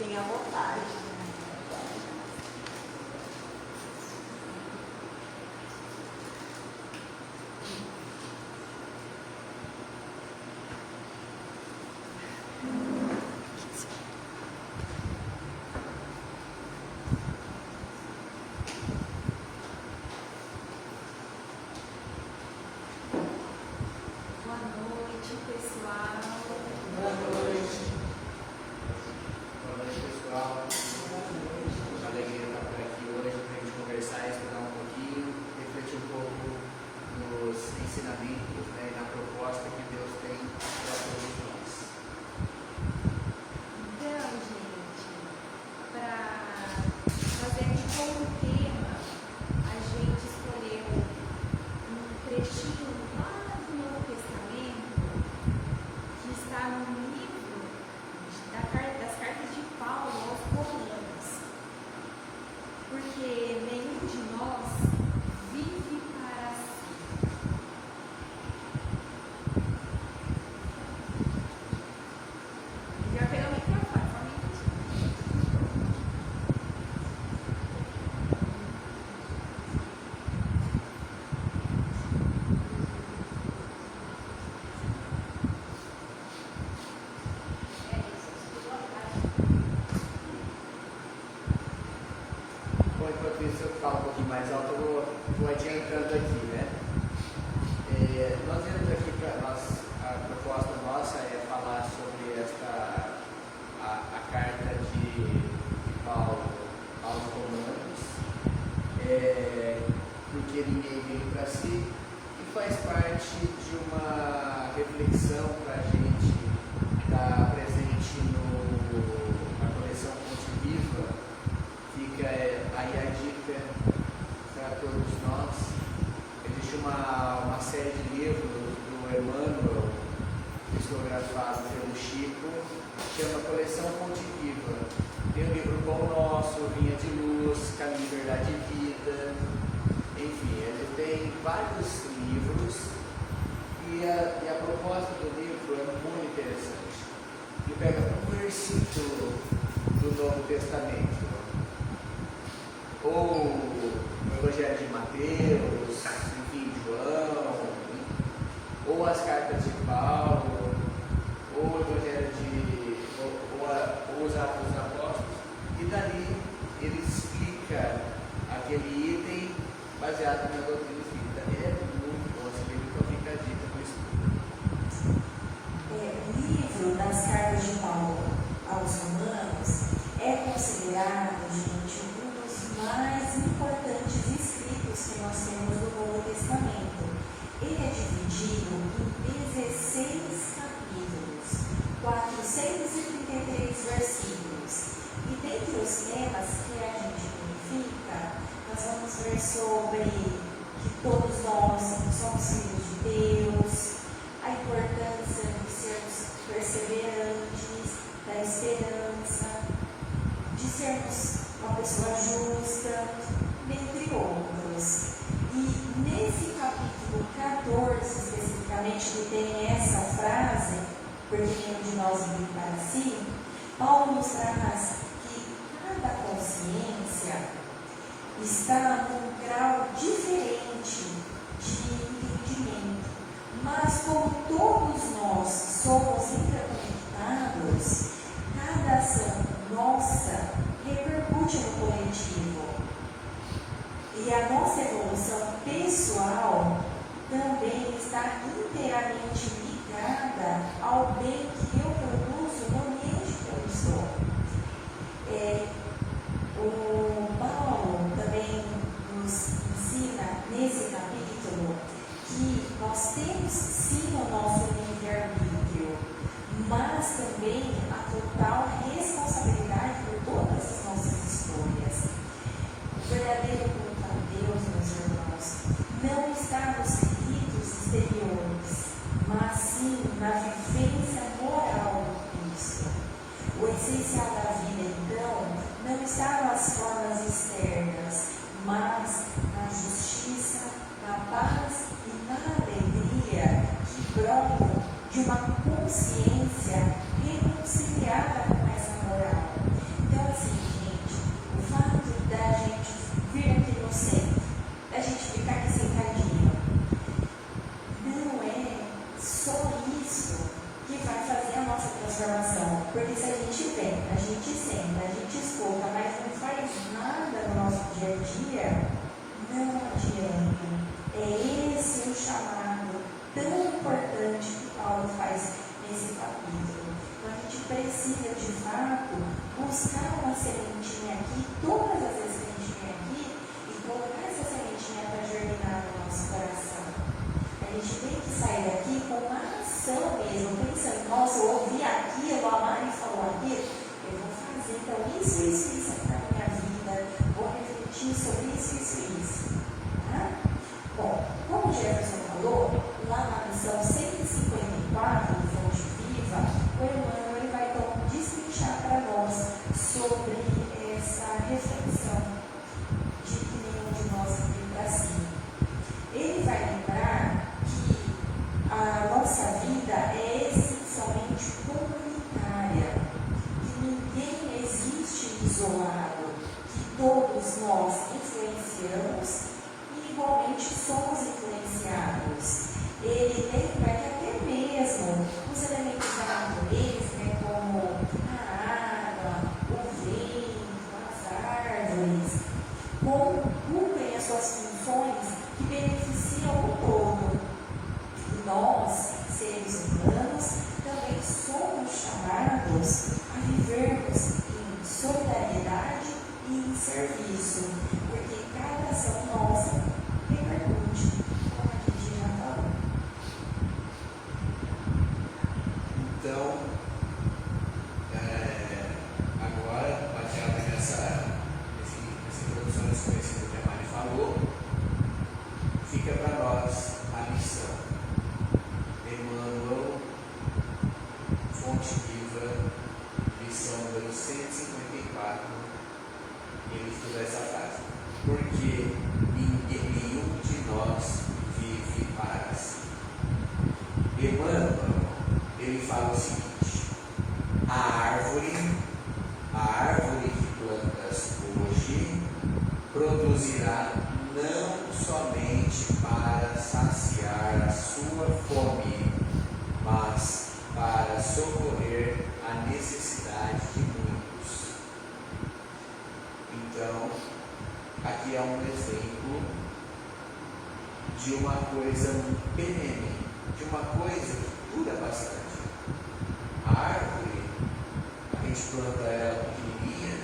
Tenha vontade. Boa noite, pessoal. Boa noite. Boa noite, pessoal. Uma alegria estar por aqui hoje para a gente conversar, estudar um pouquinho, refletir um pouco nos ensinamentos, né, e na proposta que Deus tem para todos nós. Então, gente, para fazer aqui como tema, a gente escolheu um trechinho lá do Novo Testamento, que está no livro das cartas de Paulo aos Romanos. Porque nenhum de nós vive para si. Já pegou o microfone, só um minutinho. É isso, estudou a parte. Bom, enquanto isso eu falo um pouquinho mais alto, eu vou adiantando aqui, né? Nós viemos aqui a proposta nossa é falar sobre a carta de Paulo aos Romanos, porque ninguém veio para si, e faz parte de uma reflexão para a gente estar presente na coleção Fonte Viva. Fica aí a dica para todos nós. Existe uma série de livros do Emmanuel, psicografado pelo Chico, que chama Coleção Fonte Viva. Tem o livro Pão Nosso, Vinha de Luz, Caminho, Verdade e Vida. Enfim, ele tem vários livros e a proposta do livro é muito interessante. Ele pega um versículo do Novo Testamento, ou o Evangelho de Mateus, enfim, João, ou as cartas de Paulo, ou o Evangelho ou os Atos dos Apóstolos, e dali ele explica aquele item baseado na doutrina espírita. É muito bom esse livro, então fica a dica do estudo. O livro das cartas de Paulo aos Romanos é considerado, gente, um dos mais importantes escritos que nós temos no Novo Testamento. Ele é dividido em 16 capítulos, 433 versículos. E dentre os temas que a gente verifica, nós vamos ver sobre que todos nós somos filhos de Deus, a importância de sermos perseverantes, da esperança, de sermos uma pessoa justa, dentre outros. E nesse capítulo 14, especificamente, que tem essa frase, porque nenhum de nós vive para si, Paulo nos traz que cada consciência está num grau diferente de entendimento, mas como todos nós somos interconectados, cada ação nossa repercute no coletivo. E a nossa evolução pessoal também está inteiramente ligada ao bem que eu produzo no ambiente que eu estou. O Paulo também nos ensina nesse capítulo que nós temos sim o nosso livre-arbítrio, mas também a total responsabilidade por todas as nossas escolhas. O verdadeiro culto a Deus, meus irmãos, não está nos ritos exteriores, mas sim na vivência moral buscar uma sementinha aqui, todas as vezes que a gente vem aqui, e colocar essa sementinha para germinar no nosso coração. A gente tem que sair daqui com uma ação mesmo, pensando, nossa, eu ouvi aquilo, a Mari falou aquilo, eu vou fazer então isso aqui na minha vida, vou refletir sobre isso. Tá? Bom, como o Jefferson falou, lá na lição 154 do Fonte Viva, o Emmanuel ele vai então destrinchar para nós sobre essa reflexão de que nenhum de nós vive para si. Ele vai lembrar que a nossa vida é essencialmente comunitária, que ninguém existe isolado, que todos nós influenciamos e igualmente somos influenciados. Ele lembra que até mesmo os elementos da natureza, né, como a água, o vento, as árvores, cumprem as suas funções que beneficiam o todo. E nós, seres humanos, também somos chamados a vivermos em solidariedade e em serviço, porque cada ação nossa repercute, como a gente já falou. Então, agora, baseado nessa introdução desse conhecimento que a Mari falou, fica para nós a missão. Emmanuel, Fonte Viva, lição número 154, ele estuda essa frase. Porque nenhum de nós vive para si. Emmanuel, ele fala o seguinte: a árvore que plantas hoje produzirá não somente para saciar a sua fome, mas para socorrer a necessidade de muitos. Então, aqui é um exemplo de uma coisa perene, de uma coisa que dura bastante. A árvore, a gente planta ela pequenininha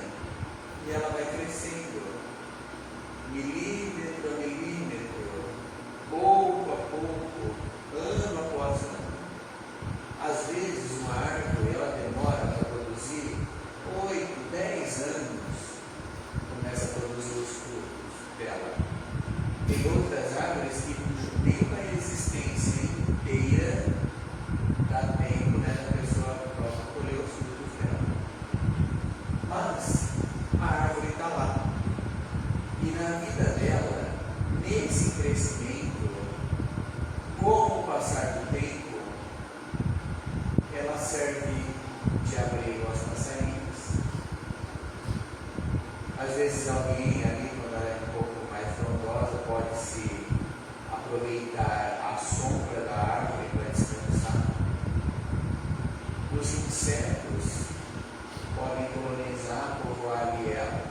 e ela vai crescendo, milímetro a milímetro, pouco a pouco, ano após ano. Às vezes uma árvore ela demora para produzir 8, 10 anos, começa a produzir os frutos dela. Tem outras árvores que nem na existência inteira dá tempo, né, da pessoa própria colher os frutos dela. Mas a árvore está lá. E na vida dela, nesse crescimento, com o passar do tempo, ela serve de abrigo aos passarinhos. Às vezes alguém ali, quando ela é um pouco mais frondosa, pode se aproveitar a sombra da árvore para descansar. Os insetos podem colonizar, povoar ali ela.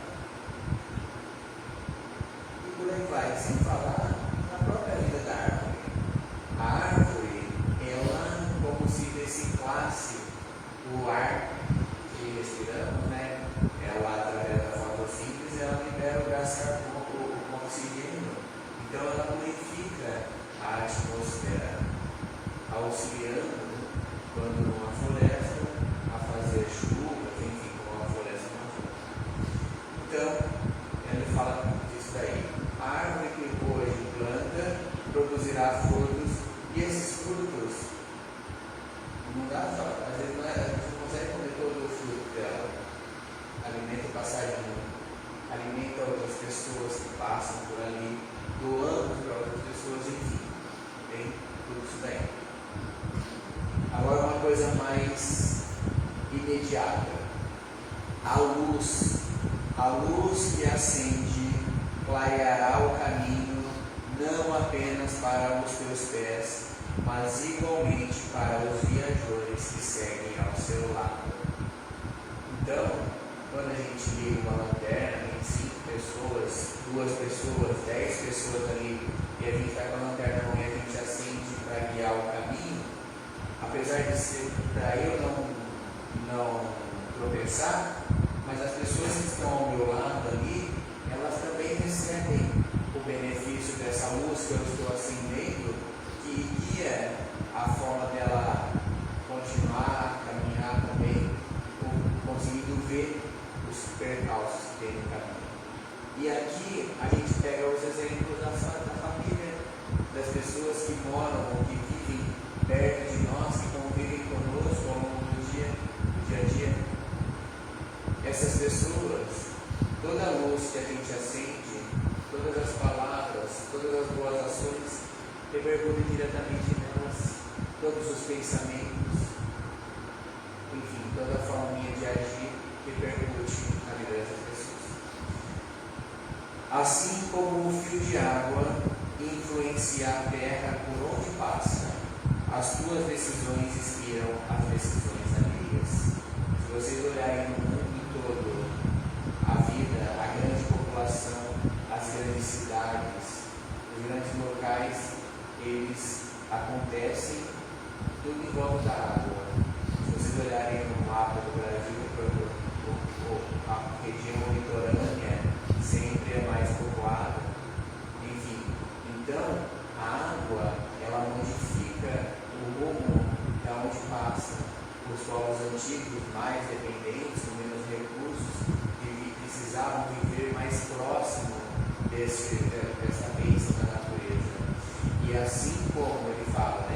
E por aí vai, sem falar na própria vida da árvore. A árvore, ela como se reciclasse o ar que respiramos, né? Ela, através da fotossíntese, ela libera o gás carbônico, o oxigênio. Então ela purifica a atmosfera, auxiliando, quando numa floresta, a fazer chuva, enfim, como a floresta não foi. Então, ele fala disso daí. A árvore que hoje planta produzirá frutos, e esses frutos não dá só, às vezes a gente não consegue comer todo o fruto dela. Alimenta o passarinho, alimenta outras pessoas que passam por ali, doando para outras pessoas, enfim, tem tudo isso daí. Agora uma coisa mais imediata, a luz que acende, clareará o caminho, não apenas para os teus pés, mas igualmente para os viajores que seguem ao seu lado. Então, quando a gente liga uma lanterna, tem 5 pessoas, 2 pessoas, 10 pessoas ali, e a gente vai com a lanterna na mão e a gente acende para guiar o caminho, apesar de ser para eu não tropeçar, mas estão ao meu lado ali, elas também recebem o benefício dessa luz que eu estou acendendo, que guia a forma dela continuar, caminhar também, conseguindo ver os percalços que tem no caminho. E aqui a gente pega os exemplos da família, das pessoas que moram ou que vivem perto de nós, que convivem conosco ao longo do dia a dia. Essas pessoas, toda a luz que a gente acende, todas as palavras, todas as boas ações, repercutem diretamente nelas, todos os pensamentos, enfim, toda a forminha de agir repercute na vida dessas pessoas. Assim como o fio de água influencia a terra por onde passa, as tuas decisões inspiram as decisões alheias. Se vocês olharem no mundo todo, a vida, a grande população, as grandes cidades, os grandes locais, eles acontecem tudo em volta da água. Se vocês olharem no mapa do Brasil, a região litorânea sempre é mais povoada. Enfim, então a água, ela modifica o rumo de onde passa. Os povos antigos, mais dependentes, com menos recursos, precisavam viver mais próximo dessa bênção da natureza. E assim como ele fala,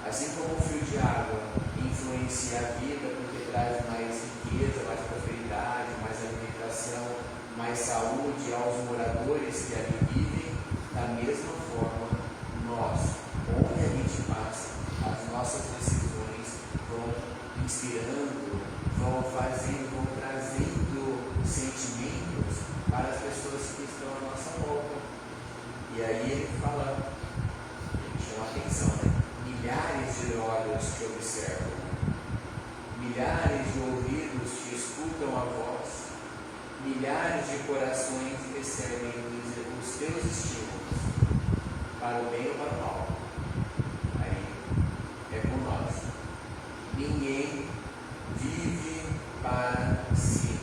assim como o fio de água influencia a vida, porque traz mais riqueza, mais prosperidade, mais alimentação, mais saúde aos moradores que ali vivem, da mesma forma, nós, onde a gente passa, as nossas decisões vão inspirando, vão fazendo, vão trazendo sentimentos para as pessoas que estão à nossa volta. E aí ele fala, ele chama a atenção, milhares de olhos te observam, milhares de ouvidos te escutam a voz, milhares de corações recebem os teus estímulos, para o bem ou para o mal. Aí é com nós. Ninguém vive para si.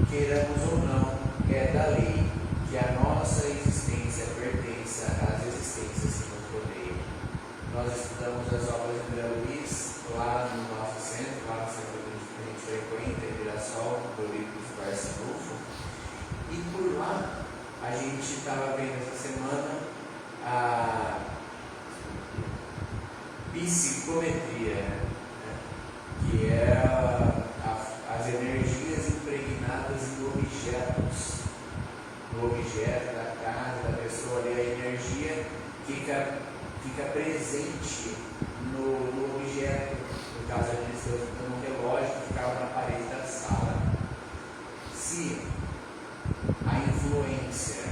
Queiramos ou não, é da lei que a nossa existência pertença às existências que nos rodeiam. Nós estudamos as obras de André Luiz lá no nosso centro, lá no centro que a gente frequenta, em Mirassol, do livro do Barçanufo. E por lá, a gente estava vendo essa semana a psicometria, que é as energias impregnadas em objetos. No objeto da casa da pessoa ali, a energia fica presente no objeto. No caso, a gente estava usando um relógio que ficava na parede da sala. Se a influência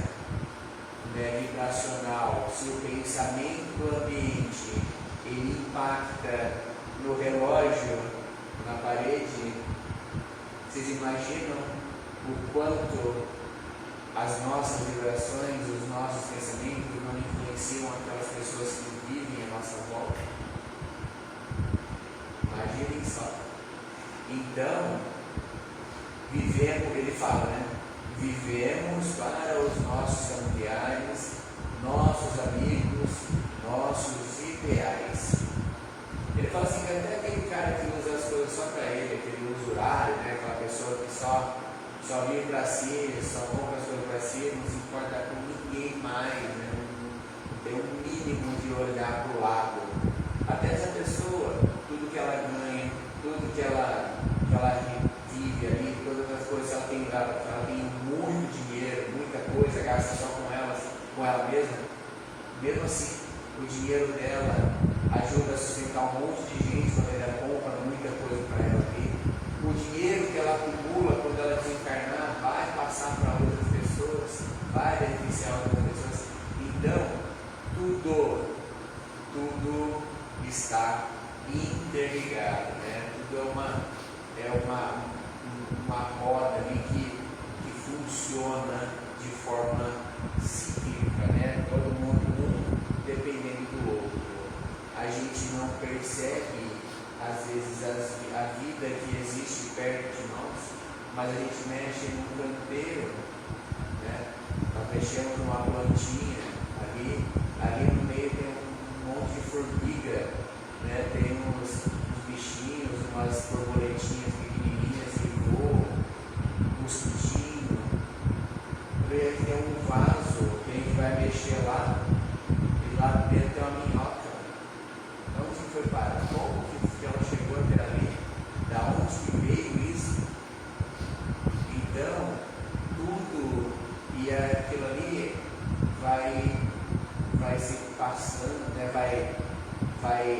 vibracional, se o pensamento do ambiente ele impacta no relógio, na parede, vocês imaginam o quanto as nossas vibrações, os nossos pensamentos não influenciam aquelas pessoas que vivem à nossa volta? Imaginem só. Então, vivemos, ele fala, vivemos para os nossos familiares, nossos amigos, nossos ideais. Ele fala assim que até aquele cara que usa as coisas só para ele, aquele usurário, aquela pessoa que só vive para si, só compra as coisas para si, não se importa com ninguém mais, não tem um mínimo de olhar para o lado. Até essa pessoa, tudo que ela ganha, tudo que ela vive ali, todas as coisas, ela tem muito dinheiro, muita coisa, gasta só com ela mesma, mesmo assim, o dinheiro dela ajuda a sustentar um monte de gente quando ela compra muita coisa para ela ali. O dinheiro que ela acumula quando ela desencarnar vai passar para outras pessoas, vai beneficiar outras pessoas. Então, tudo está interligado, tudo é uma roda ali que funciona de forma cíclica, todo mundo um dependendo do outro. A gente não percebe às vezes a vida que existe perto de nós, mas a gente mexe num canteiro, né? Nós mexemos numa plantinha ali no meio tem um monte de formiga, né? Tem uns bichinhos, umas borboletinhas pequenininhas que voam, um mosquitinho. Tem um vaso que a gente vai mexer lá, e lá dentro tem uma minhoca. De onde foi parar? Como que ela chegou até ali? Da onde que veio isso? Então, tudo e aquilo ali vai se passando, né? vai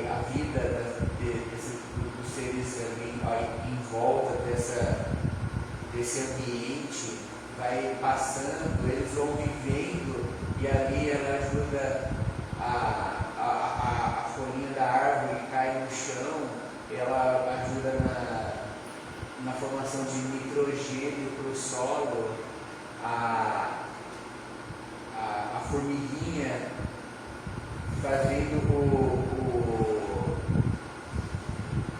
a vida dos seres ali em volta desse ambiente vai passando, eles vão vivendo, e ali ela ajuda a folhinha da árvore cai no chão, ela ajuda na formação de nitrogênio para o solo, a formiguinha fazendo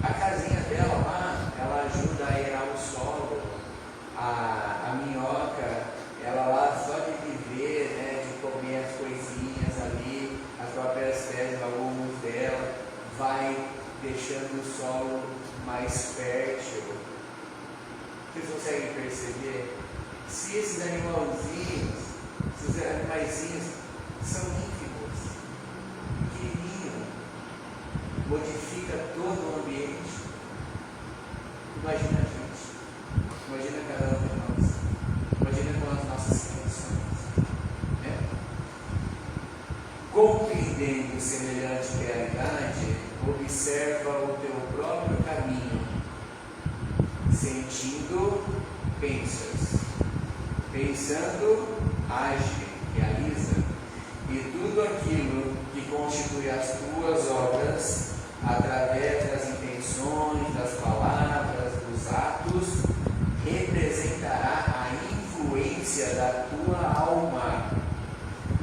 a casinha dela lá, ela ajuda a aerar o solo, a minhoca, ela lá só de viver, né, de comer as coisinhas ali, as próprias fezes, alguns dela, vai deixando o solo mais fértil. Vocês conseguem perceber? Se esses animaizinhos são ínfimos, pequenininhos, modifica todo o ambiente. Imagina a gente, imagina cada um de nós, imagina com as nossas condições, né? Compreendendo semelhante realidade, observa o teu próprio caminho, sentindo, pensas, pensando, age, realiza, e tudo aquilo que constitui as tuas obras, através das intenções, das palavras, dos atos, representará a influência da tua alma,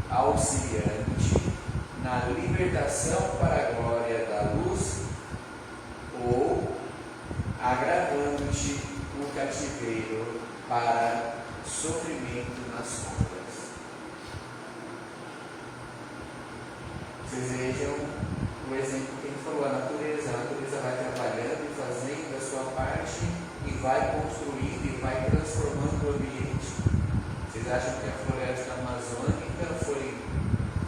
auxiliante na libertação para a glória da luz, ou agravando-te o cativeiro para sofrimento nas sombras. Vocês vejam o exemplo que ele falou, a natureza vai trabalhando e fazendo a sua parte e vai construindo e vai transformando o ambiente. Vocês acham que a floresta amazônica foi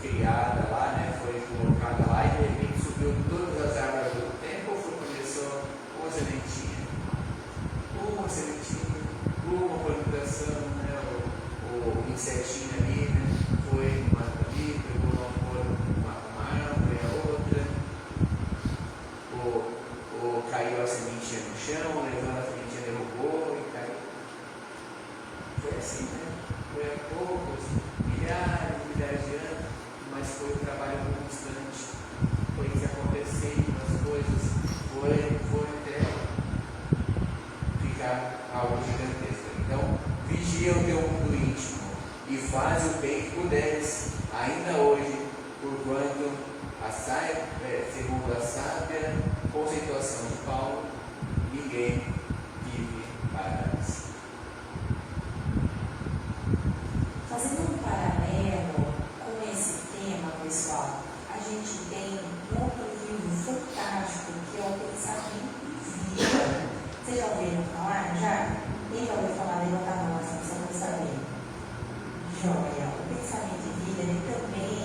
criada lá, né? Foi colocada lá e de repente subiu todas as árvores do tempo, ou começou uma sementinha, uma polinização, né? O insetinho ali, né? Foi uma ali, pegou uma árvore, a outra, ou caiu a sementinha no chão, levando a sementinha, derrubou e caiu. Foi assim, né? Foi há poucos, milhares de anos, mas foi um trabalho constante, foi se acontecendo as coisas, foi até ficar algo gigantesco. Então, vigia o teu mundo íntimo e faz o bem que puderes, ainda hoje, porquanto segundo a sábia conceituação de Paulo, ninguém vive para si. Fazendo um paralelo com esse tema, pessoal, a gente tem um outro livro fantástico que é o Pensamento e Vida. Vocês já ouviram falar? Já? Quem já ouviu falar? Levanta a mão assim, só para saber. Joia. O Pensamento e Vida, ele também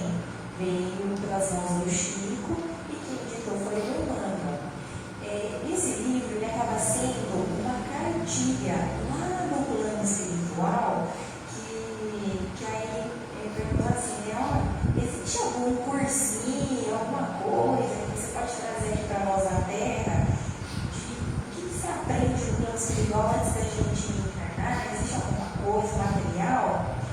veio pelas mãos do Chico e quem editou foi o Emmanuel. Esse livro ele acaba sendo uma cartilha lá no plano espiritual que aí perguntou assim, existe algum cursinho, alguma coisa que você pode trazer aqui para nós na Terra? O que você aprende no plano espiritual antes da gente encarnar? Existe alguma coisa material?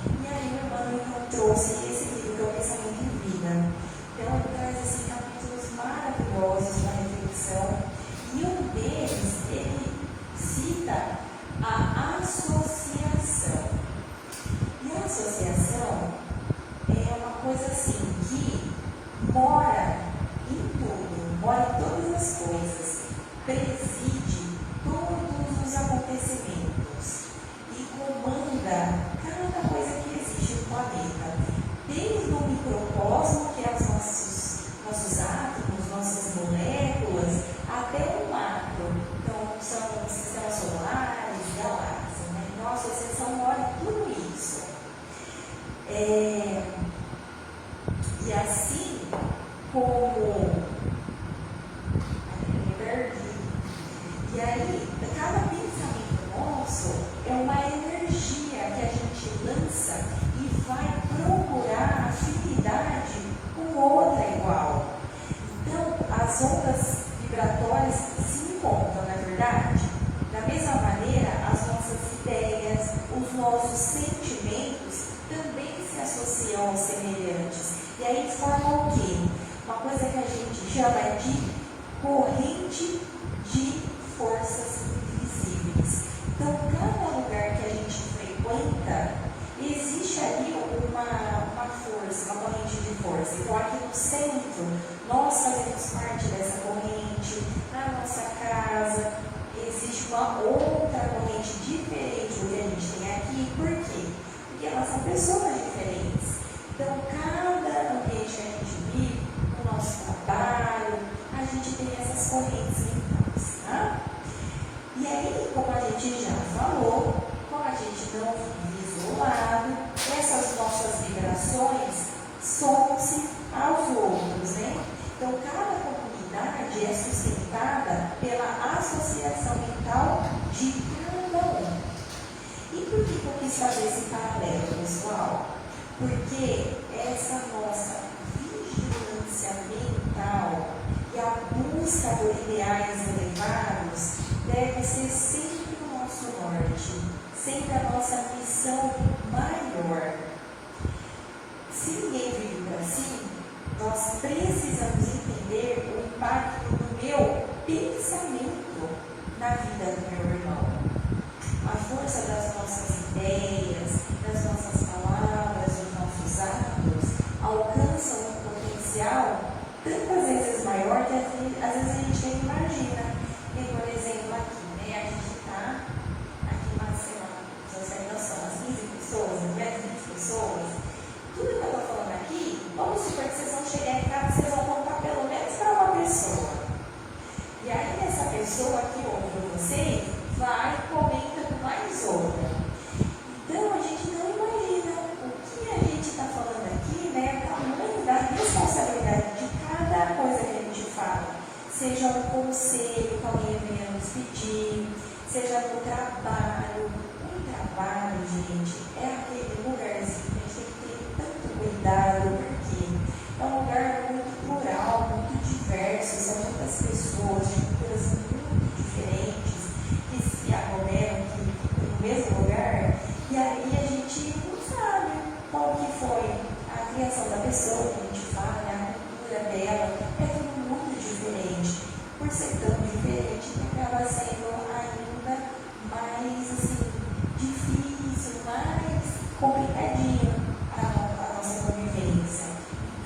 E aí o Emmanuel então trouxe esse livro que é o Pensamento em Vida. Então ele traz assim, capítulos maravilhosos na reflexão, e um deles ele cita a associação. E a associação é uma coisa assim que mora em tudo, mora em todas as coisas, preside todos os acontecimentos. E assim como. E aí, cada pensamento nosso é uma energia que a gente lança e vai procurar afinidade com outra igual. Então, as ondas vibratórias se encontram, não é verdade? Da mesma maneira, as nossas ideias, os nossos sentimentos também se associam aos semelhantes. E aí formam o quê? Uma coisa que a gente chama de corrente de forças invisíveis. Então, cada lugar que a gente frequenta, existe ali uma força, uma corrente de força. Então, aqui no centro, nós fazemos parte dessa corrente. Na nossa casa, existe uma outra corrente diferente do que a gente tem aqui. Por quê? Porque elas são pessoas diferentes. Então, cada ambiente que a gente vive, no nosso trabalho, a gente tem essas correntes mentais, tá? E aí, como a gente já falou, como a gente não vive isolado, essas nossas vibrações somam-se aos outros, né? Então, cada comunidade é sustentada pela associação mental de cada um. E por que eu quis fazer esse paralelo, pessoal? Porque essa nossa vigilância mental e a busca por ideais elevados deve ser sempre o nosso norte, sempre a nossa missão maior. Se ninguém vive assim, nós precisamos entender o impacto do meu pensamento na vida do meu irmão. A força das nossas ideias, das nossas palavras, dos nossos atos, alcançam um potencial tantas vezes maior que às vezes a gente nem imagina. E, por exemplo, aqui, né, a gente está aqui uma semana, vocês noção, umas 15 pessoas, mais de 20 pessoas. Tudo que eu estou falando aqui, vamos supor que vocês vão chegar em casa, vocês vão contar pelo menos para uma pessoa. E aí essa pessoa que ouve vocês vai e comenta com mais outra. Então a gente não imagina o que a gente está falando aqui, né? O tamanho da responsabilidade de cada coisa que a gente fala. Seja um conselho que alguém venha nos pedir, seja no trabalho. O trabalho, gente, é aquele lugarzinho que a gente tem que ter tanto cuidado, porque é um lugar muito plural, muito diverso, são muitas pessoas de culturas muito diferentes que se aglomeram aqui no mesmo lugar, e aí a gente não sabe qual que foi a criação da pessoa que a gente fala, a cultura dela, é tudo muito diferente. Por ser tão diferente, acaba sendo ainda mais assim, difícil, mais complicadinho a nossa convivência.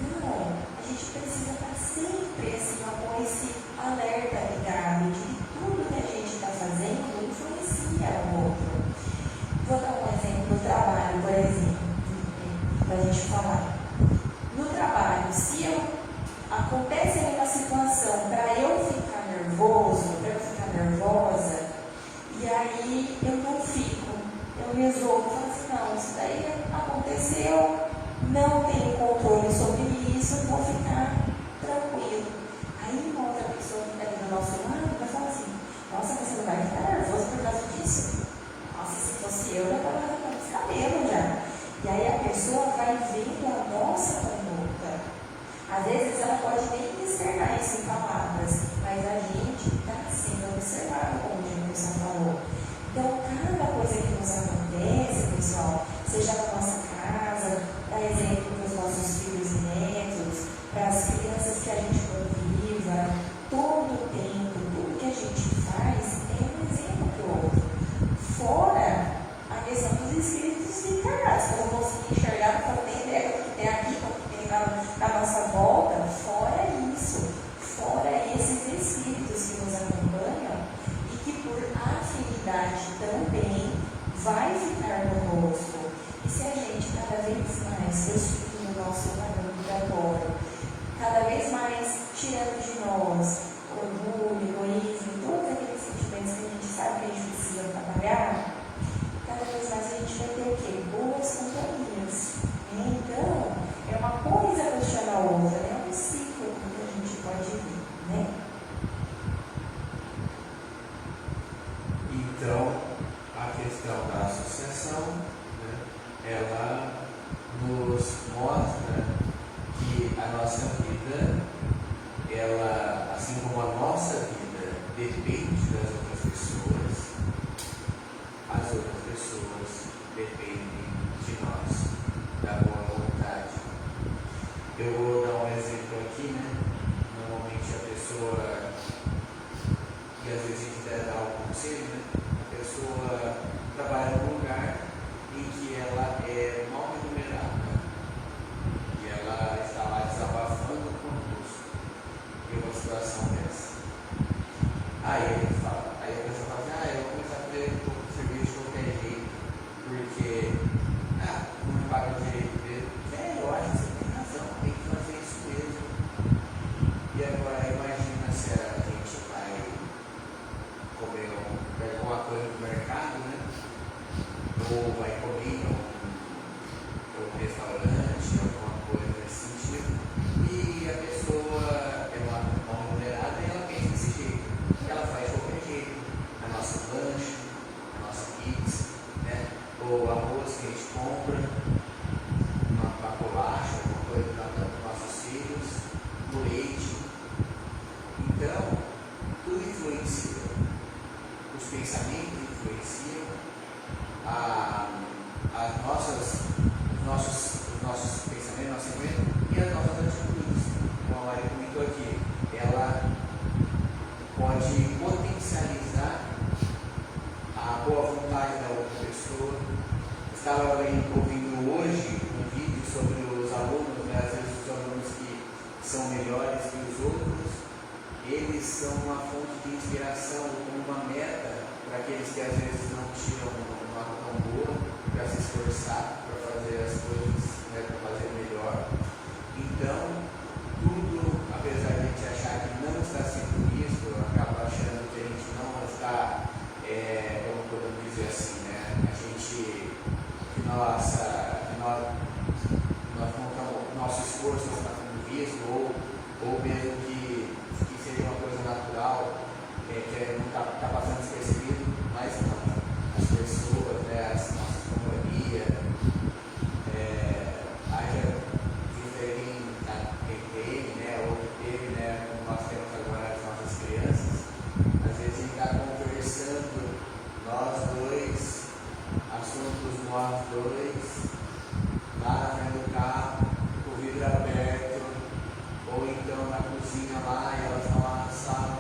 Então, a gente precisa estar sempre assim, com esse alerta ligado de que tudo que a gente está fazendo influencia o outro. Vou dar um exemplo do trabalho, por exemplo, para a gente falar. No trabalho, se acontece aí uma situação para eu ficar nervoso, para eu ficar nervosa, e aí eu não fico, eu resolvo, falo assim, não, isso daí aconteceu, não tenho controle sobre isso, vou ficar tranquilo. Aí uma outra pessoa que está ali do nosso lado vai falar assim, nossa, mas você não vai ficar nervoso por causa disso? Nossa, se fosse eu, já estava arrancando os cabelos já. E aí a pessoa vai vendo a nossa conduta. Às vezes ela pode nem externar isso em palavras, mas a gente está sendo observado, como o Jefferson falou. Então, cada coisa que nos acontece, pessoal, seja na nossa casa, dá exemplo para os nossos filhos e netos, para as crianças que a gente conviva, todo o tempo, tudo que a gente faz é um exemplo para o outro. Fora a questão dos espíritos encarnados, que eu não consegui enxergar, porque eu não tenho ideia do que tem aqui, do que tem na nossa volta. Fora isso, fora esses espíritos que nos acompanham e que por afinidade também vai ficar conosco. E se a gente cada vez mais restituir o nosso padrão vibratório, cada vez mais tirando de nós orgulho, egoísmo, todos aqueles sentimentos que a gente sabe que a gente precisa trabalhar, cada vez mais a gente vai ter o quê? Boas companhias. Né? oração, né, ela nos mostra que a nossa vida, ela, assim como a nossa vida depende das outras pessoas, as outras pessoas dependem de nós, da boa vontade. Eu vou dar um exemplo aqui, né? Normalmente a pessoa, e às vezes a gente deve dar um conselho, né? A pessoa trabalha num lugar em que ela é mal remunerada e ela está lá desabafando conosco em uma situação dessa. Aí a pessoa fala assim, eu vou começar a fazer serviço de qualquer jeito, porque não me paga o direito dele. Eu acho que você tem razão, tem que fazer isso mesmo. E agora imagina se a gente vai comer alguma coisa no mercado, né? Ou vai comer em um restaurante, alguma coisa nesse sentido, e a pessoa é uma mal remunerada e ela pensa desse jeito. Ela faz de qualquer jeito, a nossa lanche, a nossa pizza, né? Ou arroz que a gente compra, uma bolacha, alguma coisa para os nossos filhos, no leite. Então, tudo influencia. Os pensamentos influenciam, os nossos pensamentos, nosso sentimento e as nossas atitudes. Como a Maria comentou aqui, ela pode potencializar a boa vontade da outra pessoa. Estava ouvindo hoje um vídeo sobre os alunos, né? Às vezes os alunos que são melhores que os outros, eles são uma fonte de inspiração, uma meta para aqueles que às vezes não tiram uma nota tão boa, para se esforçar, para fazer as coisas, né, para fazer melhor. Então, tudo, apesar de a gente achar que não está sendo visto, acaba achando que a gente não está, como podemos dizer assim, né, nosso esforço não está sendo visto, ou mesmo que seja uma coisa natural, que não está passando despercebido, mas não. As pessoas, né, as nossas companhias, haja diferente na TPM, né, ou teve, né, como nós temos agora as nossas crianças, às vezes a gente está conversando, nós dois, assuntos nós dois, lá na frente do carro, o vidro aberto, ou então na cozinha lá, e elas estão lá na sala,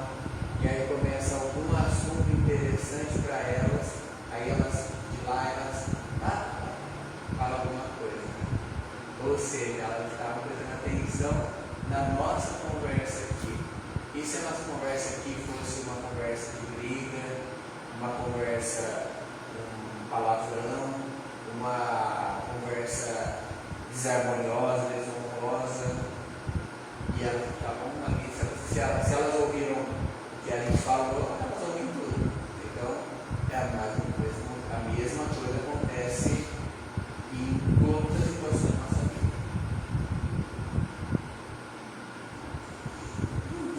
e aí começa algum assunto interessante para elas, aí elas, de lá, elas falam alguma coisa. Ou seja, elas estavam prestando atenção na nossa conversa aqui. E se a nossa conversa aqui fosse uma conversa de briga, uma conversa com palavrão, uma conversa desarmoniosa, desonrosa, e elas estavam ali, se elas ouviram o que a gente falou, elas ouviram tudo. Então, a mesma coisa acontece em todas as situações da nossa vida.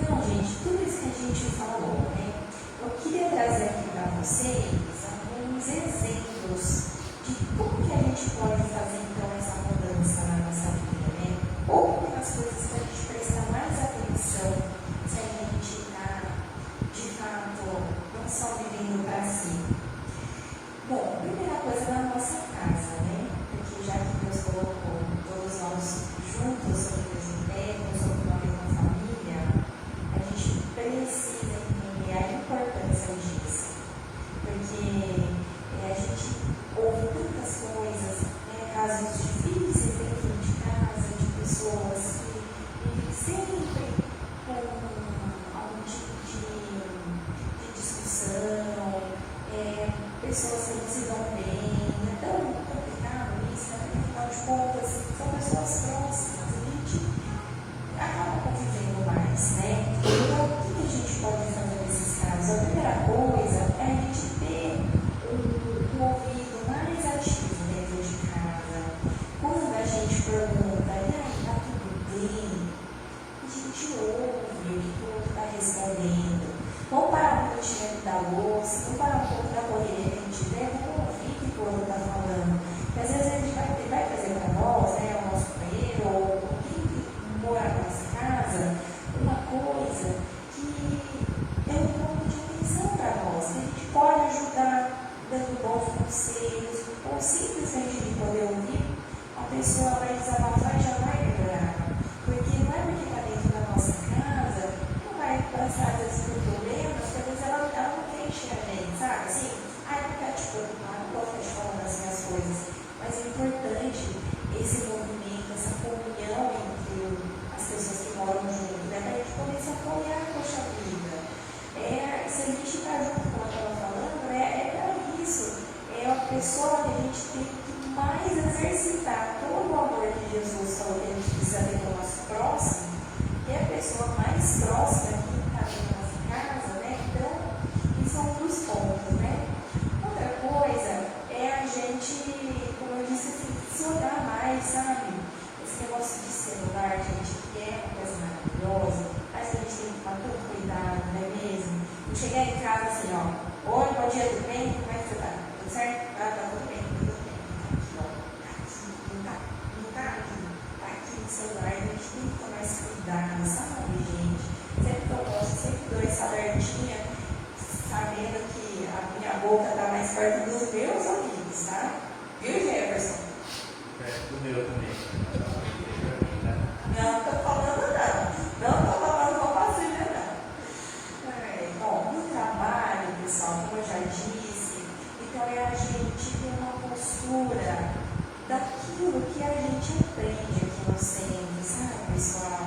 Então, gente, tudo isso que a gente falou, né? Eu queria trazer aqui para vocês alguns exemplos de como que a gente pode fazer, então, essa mudança na nossa vida, né? Ou as coisas que a gente presta mais atenção, se a gente conselhos, ou simplesmente de poder ouvir, a pessoa vai desabafar e já vai melhorar. Porque não é porque está dentro da nossa casa, não vai passar às vezes por problemas, porque às vezes ela não quer encher a gente, sabe? Assim, eu não quero te preocupar, não gosto de falar das minhas coisas. Mas é importante esse movimento, essa comunhão entre as pessoas que moram junto, né? Para a gente poder se apoiar, poxa vida. Se a gente está junto, como eu estava falando, é para isso. É a pessoa que a gente tem que mais exercitar todo o amor que Jesus falou que a gente precisa ter com o nosso próximo, que é a pessoa mais próxima que está dentro da nossa casa, né? Então, isso é um dos pontos, né? Outra coisa é a gente, como eu disse, se olhar mais, sabe? Esse negócio de celular, gente, que é uma coisa maravilhosa, mas a gente tem que tomar todo cuidado, não é mesmo? Não chegar em casa assim, ó, oi, bom dia, tudo bem? Como é que você tá? Tudo certo? Tá tudo bem, tudo bem. Tá aqui no celular, a gente tem que tomar esse cuidado, sabe, gente? Sempre que eu posso, sempre dou essa alertinha, sabendo que a minha boca tá mais perto dos meus ouvidos, tá? Viu, Jefferson? Perto do meu também. Não estou falando não. Não estou falando com pastilha não. Bom, no trabalho, pessoal, como eu já disse, então é a gente ter uma postura daquilo que a gente aprende aqui no centro, sabe, pessoal?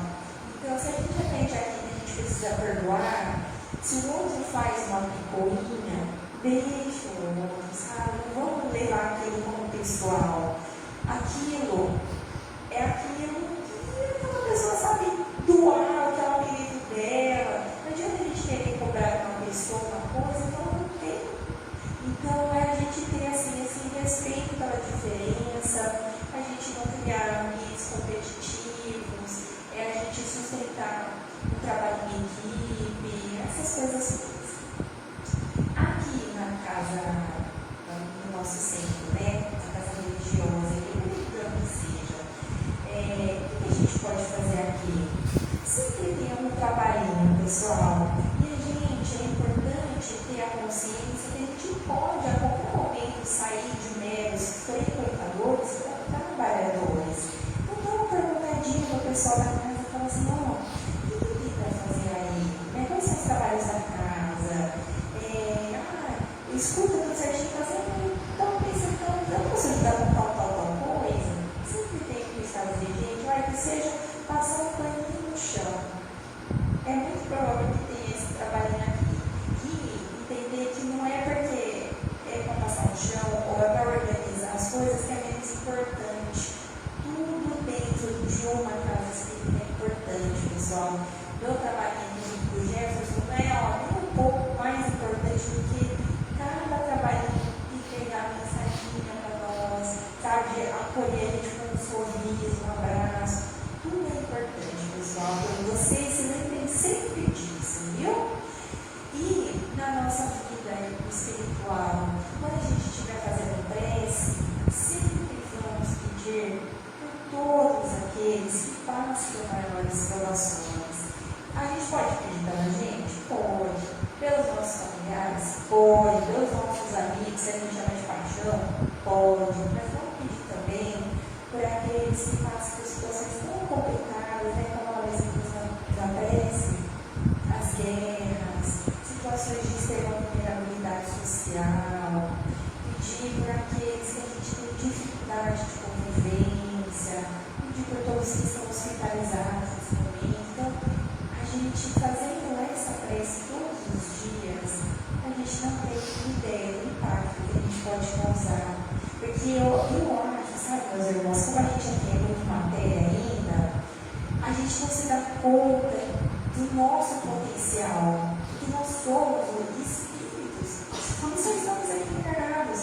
Então, se a gente aprende aqui que a gente precisa perdoar, se o outro faz uma picuinha, deixa o outro, sabe? Não vamos levar aquilo como pessoal. Aquilo é aquilo que aquela pessoa sabe doar, o que é o mérito dela. Não adianta a gente querer cobrar de uma pessoa uma coisa que ela não tem. Então é a gente ter assim, esse respeito pela diferença, a gente não criar ambientes competitivos, é a gente sustentar o trabalho em equipe, essas coisas todas. Aqui na casa, no nosso centro, né? Na casa religiosa, que seja, o que a gente pode fazer aqui? Sempre tem um trabalhinho, pessoal. E a gente, é importante ter a consciência que a gente pode, a qualquer momento, sair de meros frequentadores para trabalhadores. Então, dá uma perguntadinha para o pessoal da casa e fala assim, ó, o que tem para fazer aí? Quais são os trabalhos da casa? Escuta tudo certinho, fazendo, então, pensando, eu posso ajudar com tal coisa? Sempre tem que fazer, gente, que seja passar um paninho no chão. É muito provável que tenha esse trabalhinho aqui. E entender que não é porque é para passar no chão ou é para organizar as coisas que é menos importante. Tudo dentro de uma casa espírita é importante, pessoal. Meu trabalhinho aqui do Jefferson não é nem um pouco mais importante do que cada trabalhinho de pegar a mensaginha para nós, sabe, de acolher a gente com um sorriso, um abraço. Tudo é importante, pessoal. Então, vocês se lembrem sempre disso, viu? E na nossa vida espiritual, quando a gente estiver fazendo prece, sempre vamos pedir por todos aqueles que passam por maiores provações. A gente pode pedir pela gente? Pode. Pelos nossos familiares? Pode. Pelos nossos amigos, se a gente chama de paixão? Pode. Mas vamos pedir também por aqueles que passam por situações tão complicadas, né, como a exemplo da prece, as guerras, situações de extrema vulnerabilidade social, pedir por aqueles que a gente tem dificuldade de convivência, pedir por todos que estão hospitalizados nesse momento. Então, a gente fazendo essa prece todos os dias, a gente não tem ideia do impacto que a gente pode causar. Porque eu acho, sabe, meus irmãos, como a gente aqui é muito matéria ainda, a gente não se dá conta do nosso potencial, que nós somos espíritos, não só estamos aqui encarnados,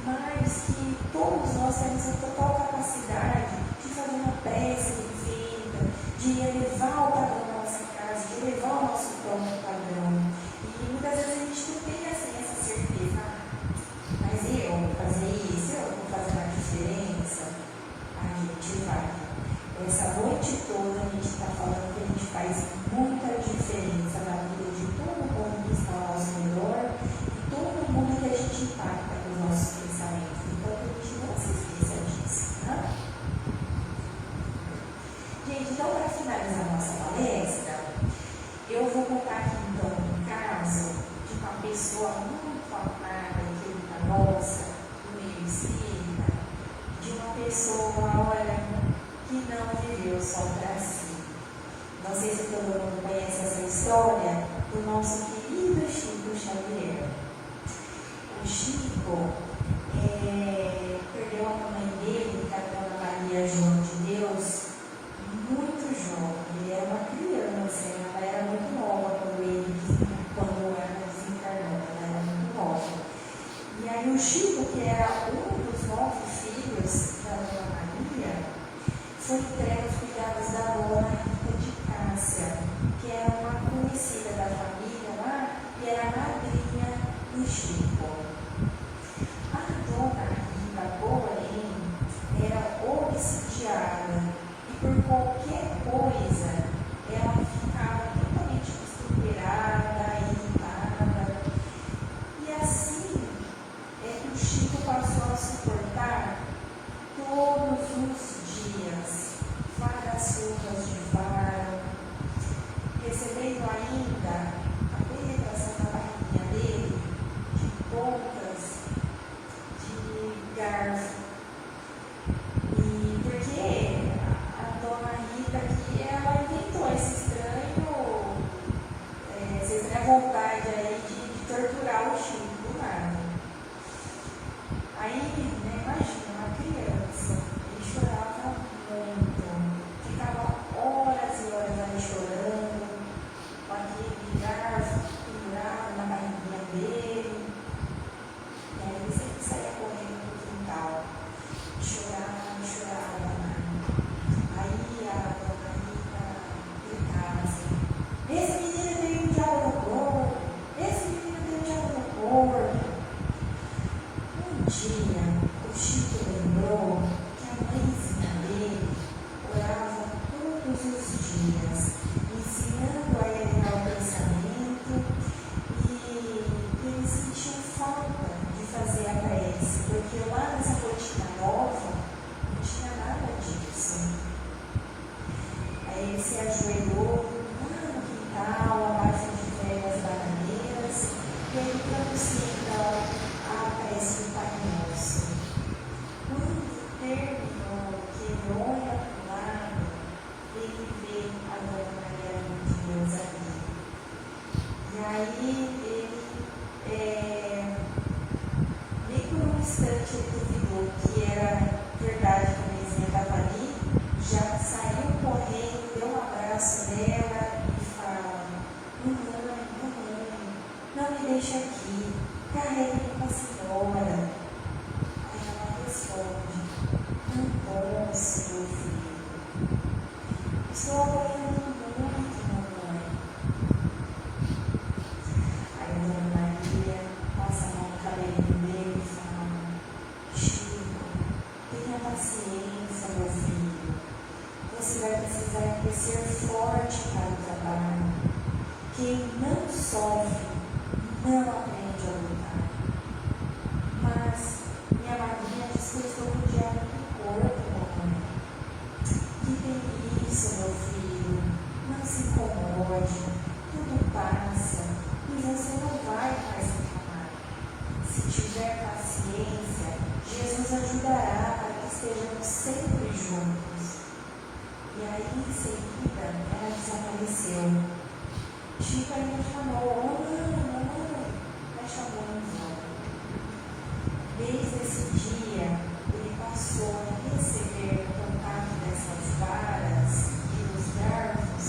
mas que todos nós temos a total capacidade de fazer uma prece feita, de elevar o padrão da nossa casa, de elevar o nosso próprio padrão. E muitas vezes a gente não tem assim, essa certeza, mas eu vou fazer isso, eu vou fazer uma diferença, a gente vai. Essa noite toda a gente está falando que a gente faz muita diferença na vida de todo mundo que está ao nosso redor e todo mundo que a gente impacta com os nossos pensamentos. Deus só para si. Não sei se todo mundo conhece essa história do nosso querido Chico Xavier. O Chico perdeu a mãe dele, que era a Dona Maria João de Deus, muito jovem. Ele era uma criança, ela era muito nova quando ela desencarnou, ela era muito nova. E aí o Chico, que era um dos 9 filhos da Dona Maria, foi entregue aos cuidados da Dona Rita de Cássia, que era uma conhecida da família lá e era a madrinha do Chico. A Dona Rita, porém, era obsidiada e por qualquer coisa ela ficava totalmente destemperada, irritada. E assim o Chico passou a suportar todos os dias várias surras de vara, recebendo ainda a penetração na barriguinha dele de pontas de garfo. E porque a Dona Rita aqui, ela inventou essa estranha vontade aí de torturar o Chico do nada. Aí, imagina, uma criança, ele chorava muito, ficava horas e horas ali chorando, com aquele garfo pendurado na barriguinha dele. E aí ele sempre saía correndo pro quintal, chorava. Aí a Dona Rita gritava assim: esse menino tem um diabo no corpo, esse menino tem um diabo no corpo. Um dia, o Chico lembrou que a mãezinha dele orava todos os dias, ensinando a ele o pensamento, e ele sentiu falta de fazer a prece, porque lá nessa rotina nova não tinha nada disso. Aí ele se ajoelhou lá no quintal, abaixo de velhas bananeiras, e ele pronunciou então a prece do Pai Nosso. Quando terminou, que ele olha para o lado, ele vê a Dona Maria de Deus ali. E aí ele, nem por um instante ele duvidou que era verdade que a mãezinha estava ali, já saiu correndo, deu um abraço nela e fala: mamãe, não me deixe aqui, carregue-me para a senhora. Aí ela responde: não posso, meu filho, estou apanhando muito, mamãe. Aí a Dona Maria passa a mão no cabelinho dele e fala: Chico, tenha paciência, meu filho, você vai precisar ser forte para o trabalho. Quem não sofre não aprende a lutar. Mas minha madrinha disse que eu estou com o diabo no corpo, mamãe. Que tem isso, meu filho? Não se incomode, tudo passa e você não vai mais reclamar. Se tiver paciência, Jesus ajudará para que estejamos sempre juntos. E aí, em seguida, ela desapareceu. Chico ainda chamou: mamãe, mas chamou em vão. Desde esse dia, ele passou a receber o contato dessas varas e dos garfos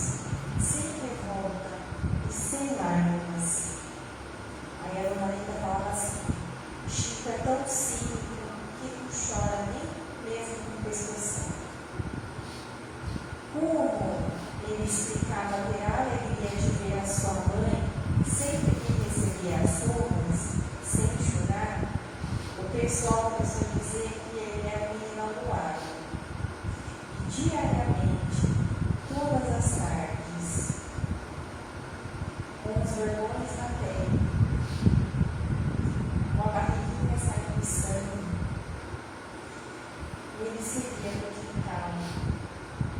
sem revolta e sem lágrimas. Aí a Dona Rita falava assim: Chico é tão simples que não chora nem mesmo com pescoção. Como ele explicava ter a alegria de ver a sua mãe sempre que recebia as surras, sem chorar, o pessoal começou a dizer que ele era um menino aloado. E diariamente, todas as tardes, com os vergões na pele, com a barriguinha saindo sangue, ele seguia para o quintal,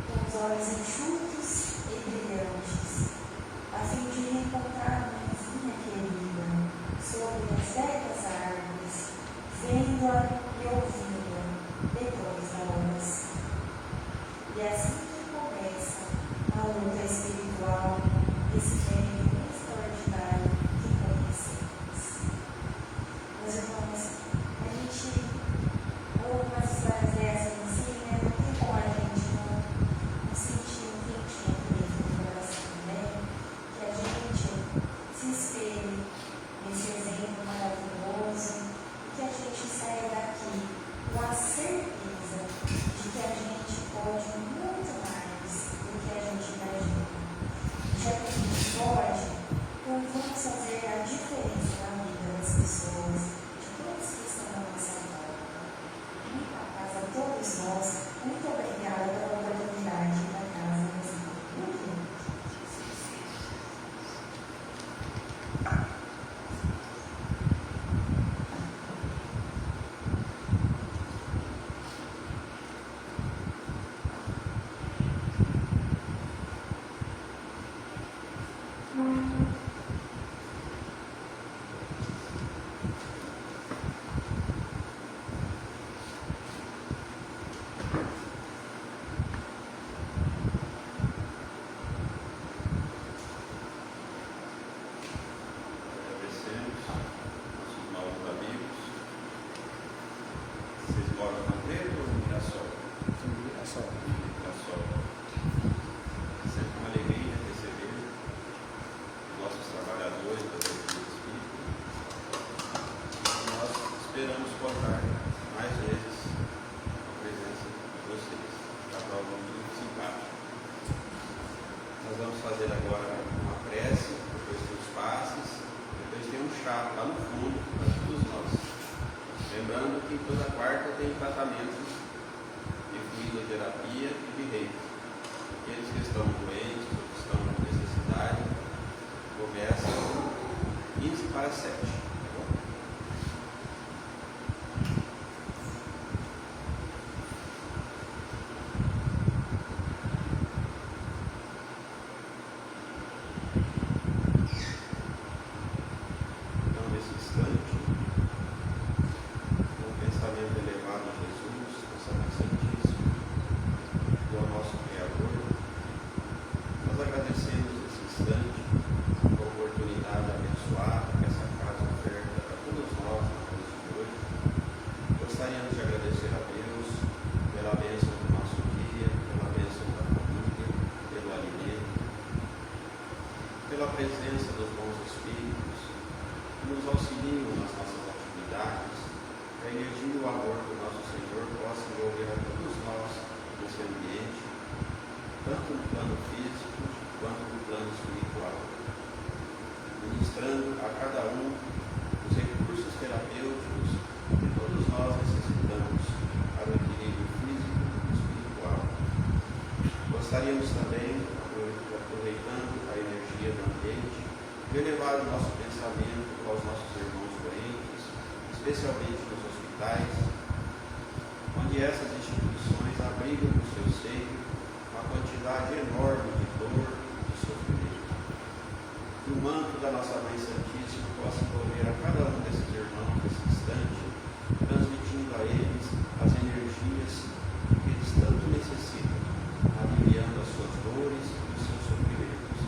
com os olhos enxutos e brilhantes, a fim de reencontrar a mãezinha querida sobre as velhas árvores, vendo-a e ouvindo-a depois da oração. E assim que pode muito mais do que a gente imagina. Já que a gente pode, então vamos fazer a diferença na vida das pessoas, de todos que estão na nossa volta. Muito a casa a todos nós, muito obrigada pela oportunidade da casa desse grupo. Agradecemos nossos novos amigos. Vocês moram na Pedro ou no Mirassol? Mirassol. Mirassol. É sempre uma alegria receber nossos trabalhadores da Doutrina Espírita. E nós esperamos contar mais vezes com a presença de vocês. Está muito simpático. Nós vamos fazer agora uma prece, depois tem os passes, depois tem um chá lá no fundo para todos nós. Lembrando que toda quarta tem tratamentos de fluidoterapia e de reiki. Aqueles que estão doentes ou que estão com necessidade, começa 15 para 7. Tá bom? Então, nesse instante, com um pensamento elevado a Jesus, pensamento santíssimo, do nosso Criador, nós agradecemos esse instante, a oportunidade abençoada que essa casa oferta para todos nós na noite de hoje. Gostaríamos de agradecer a Deus pela bênção do nosso dia, pela bênção da família, pelo alimento, pela presença dos bons espíritos que nos auxiliam nas nossas atividades, que a energia e o amor do nosso Senhor possam envolver a todos nós nesse ambiente, tanto no plano físico quanto no plano espiritual, ministrando a cada um os recursos terapêuticos que todos nós necessitamos para o equilíbrio físico e espiritual. Gostaríamos também, aproveitando a energia do ambiente, de elevar o nosso pensamento aos nossos irmãos doentes, especialmente nos hospitais, onde essas instituições abrigam no seu seio uma quantidade enorme de dor e de sofrimento. Que o manto da nossa Mãe Santíssima possa envolver a cada um desses irmãos nesse instante, transmitindo a eles as energias que eles tanto necessitam, aliviando as suas dores e os seus sofrimentos,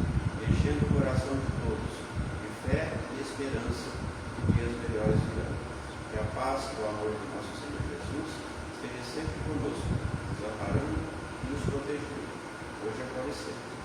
enchendo o coração de todos de fé e esperança de dias melhores virão. Que a paz e o amor do nosso Senhor Jesus esteja sempre conosco, nos amparando e nos protegendo, hoje e agora e sempre.